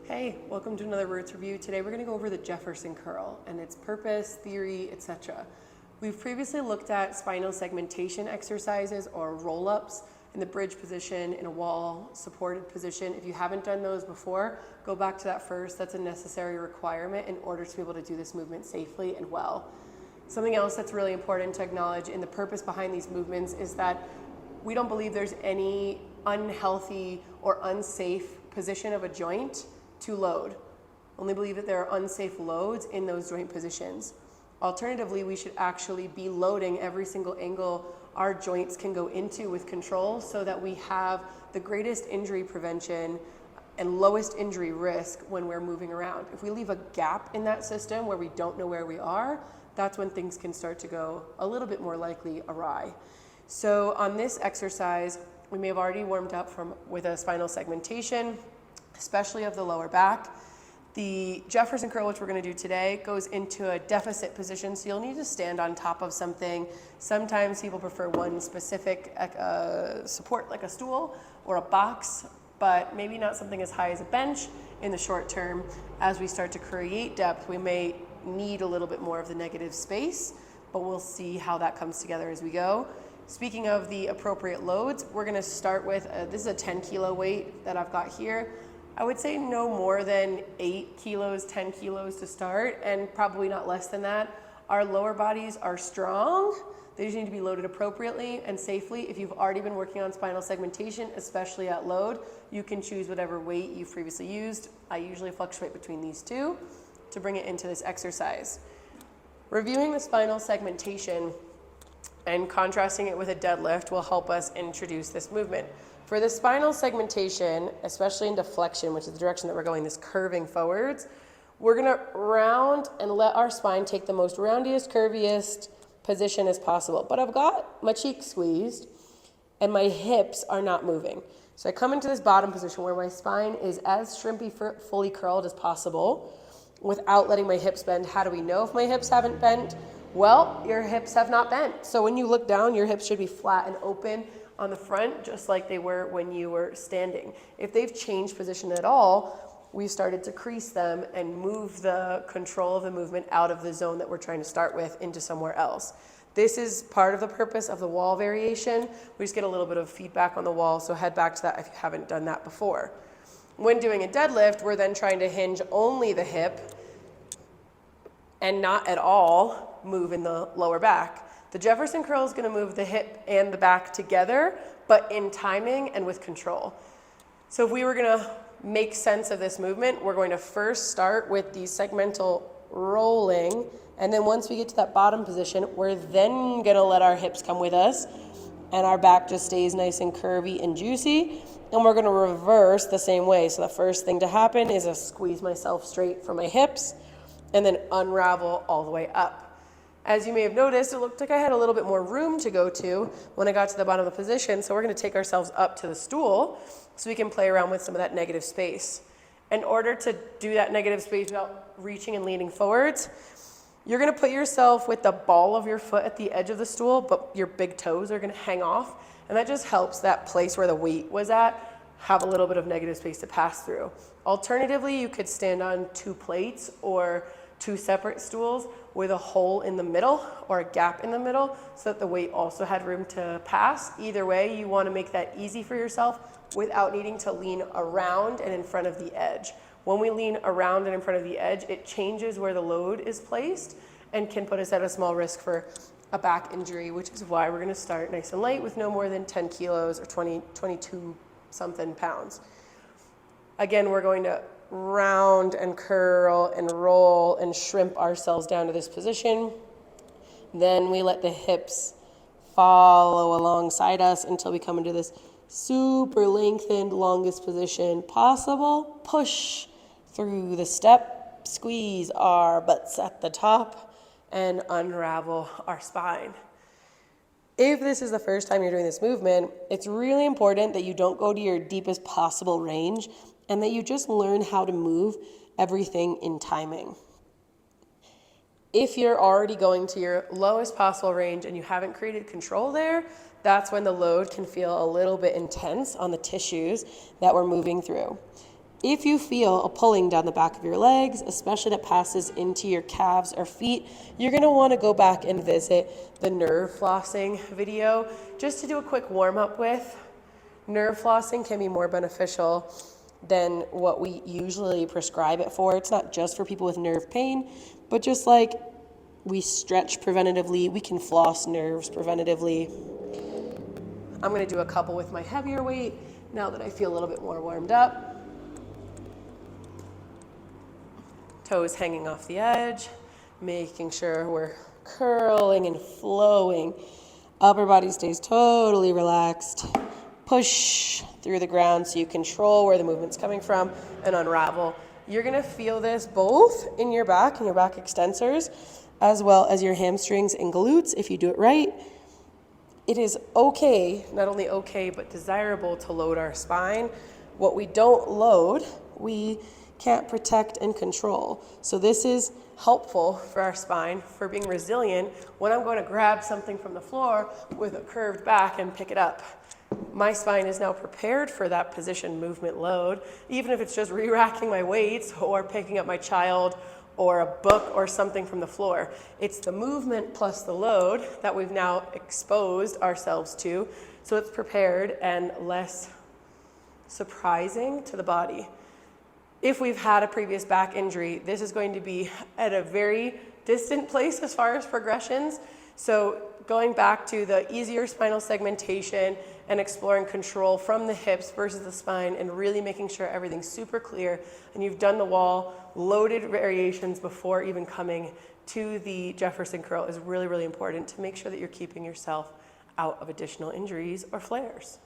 Hey, welcome to another Roots Review. Today we're going to go over the Jefferson Curl and its purpose, theory, etc. We've previously looked at spinal segmentation exercises or roll-ups in the bridge position, in a wall supported position. If you haven't done those before, go back to that first. That's a necessary requirement in order to be able to do this movement safely and well. Something else that's really important to acknowledge in the purpose behind these movements is that we don't believe there's any unhealthy or unsafe position of a joint to load. Only believe that there are unsafe loads in those joint positions. Alternatively, we should actually be loading every single angle our joints can go into with control so that we have the greatest injury prevention and lowest injury risk when we're moving around. If we leave a gap in that system where we don't know where we are, that's when things can start to go a little bit more likely awry. So on this exercise, we may have already warmed up with a spinal segmentation, especially of the lower back. The Jefferson Curl, which we're going to do today, goes into a deficit position, so you'll need to stand on top of something. Sometimes people prefer one specific support, like a stool or a box, but maybe not something as high as a bench in the short term. As we start to create depth, we may need a little bit more of the negative space, but we'll see how that comes together as we go. Speaking of the appropriate loads, we're going to start with, this is a 10 kilo weight that I've got here. I would say no more than 8 kilos, 10 kilos to start, and probably not less than that. Our lower bodies are strong. They just need to be loaded appropriately and safely. If you've already been working on spinal segmentation, especially at load, you can choose whatever weight you've previously used. I usually fluctuate between these two to bring it into this exercise. Reviewing the spinal segmentation and contrasting it with a deadlift will help us introduce this movement. For the spinal segmentation, especially into flexion, which is the direction that we're going, this curving forwards, we're gonna round and let our spine take the most roundiest, curviest position as possible. But I've got my cheeks squeezed and my hips are not moving. So I come into this bottom position where my spine is as shrimpy, fully curled as possible without letting my hips bend. How do we know if my hips haven't bent? Well, your hips have not bent. So when you look down, your hips should be flat and open on the front, just like they were when you were standing. If they've changed position at all, we've started to crease them and move the control of the movement out of the zone that we're trying to start with into somewhere else. This is part of the purpose of the wall variation. We just get a little bit of feedback on the wall, so head back to that if you haven't done that before. When doing a deadlift, we're then trying to hinge only the hip and not at all move in the lower back. The Jefferson Curl is going to move the hip and the back together, but in timing and with control. So if we were going to make sense of this movement, we're going to first start with the segmental rolling, and then once we get to that bottom position, we're then going to let our hips come with us, and our back just stays nice and curvy and juicy, and we're going to reverse the same way. So the first thing to happen is to squeeze myself straight from my hips, and then unravel all the way up. As you may have noticed, it looked like I had a little bit more room to go to when I got to the bottom of the position, so we're going to take ourselves up to the stool so we can play around with some of that negative space. In order to do that negative space without reaching and leaning forwards, you're going to put yourself with the ball of your foot at the edge of the stool, but your big toes are going to hang off, and that just helps that place where the weight was at have a little bit of negative space to pass through. Alternatively, you could stand on 2 plates or 2 separate stools with a hole in the middle or a gap in the middle so that the weight also had room to pass. Either way, you want to make that easy for yourself without needing to lean around and in front of the edge. When we lean around and in front of the edge, it changes where the load is placed and can put us at a small risk for a back injury, which is why we're going to start nice and light with no more than 10 kilos or 22 something pounds. Again, we're going to round and curl and roll and shrimp ourselves down to this position. Then we let the hips follow alongside us until we come into this super lengthened, longest position possible. Push through the step, squeeze our butts at the top, and unravel our spine. If this is the first time you're doing this movement, it's really important that you don't go to your deepest possible range and that you just learn how to move everything in timing. If you're already going to your lowest possible range and you haven't created control there, that's when the load can feel a little bit intense on the tissues that we're moving through. If you feel a pulling down the back of your legs, especially that passes into your calves or feet, you're going to want to go back and visit the nerve flossing video just to do a quick warm up with. Nerve flossing can be more beneficial than what we usually prescribe it for. It's not just for people with nerve pain, but just like we stretch preventatively, we can floss nerves preventatively. I'm going to do a couple with my heavier weight now that I feel a little bit more warmed up. Toes hanging off the edge, making sure we're curling and flowing. Upper body stays totally relaxed. Push through the ground so you control where the movement's coming from and unravel. You're gonna feel this both in your back and your back extensors, as well as your hamstrings and glutes if you do it right. It is okay, not only okay, but desirable to load our spine. What we don't load, we can't protect and control. So this is helpful for our spine, for being resilient when I'm going to grab something from the floor with a curved back and pick it up. My spine is now prepared for that position movement load, even if it's just re-racking my weights or picking up my child or a book or something from the floor. It's the movement plus the load that we've now exposed ourselves to, so it's prepared and less surprising to the body. If we've had a previous back injury, this is going to be at a very distant place as far as progressions. So going back to the easier spinal segmentation and exploring control from the hips versus the spine and really making sure everything's super clear and you've done the wall loaded variations before even coming to the Jefferson curl is really, really important to make sure that you're keeping yourself out of additional injuries or flares.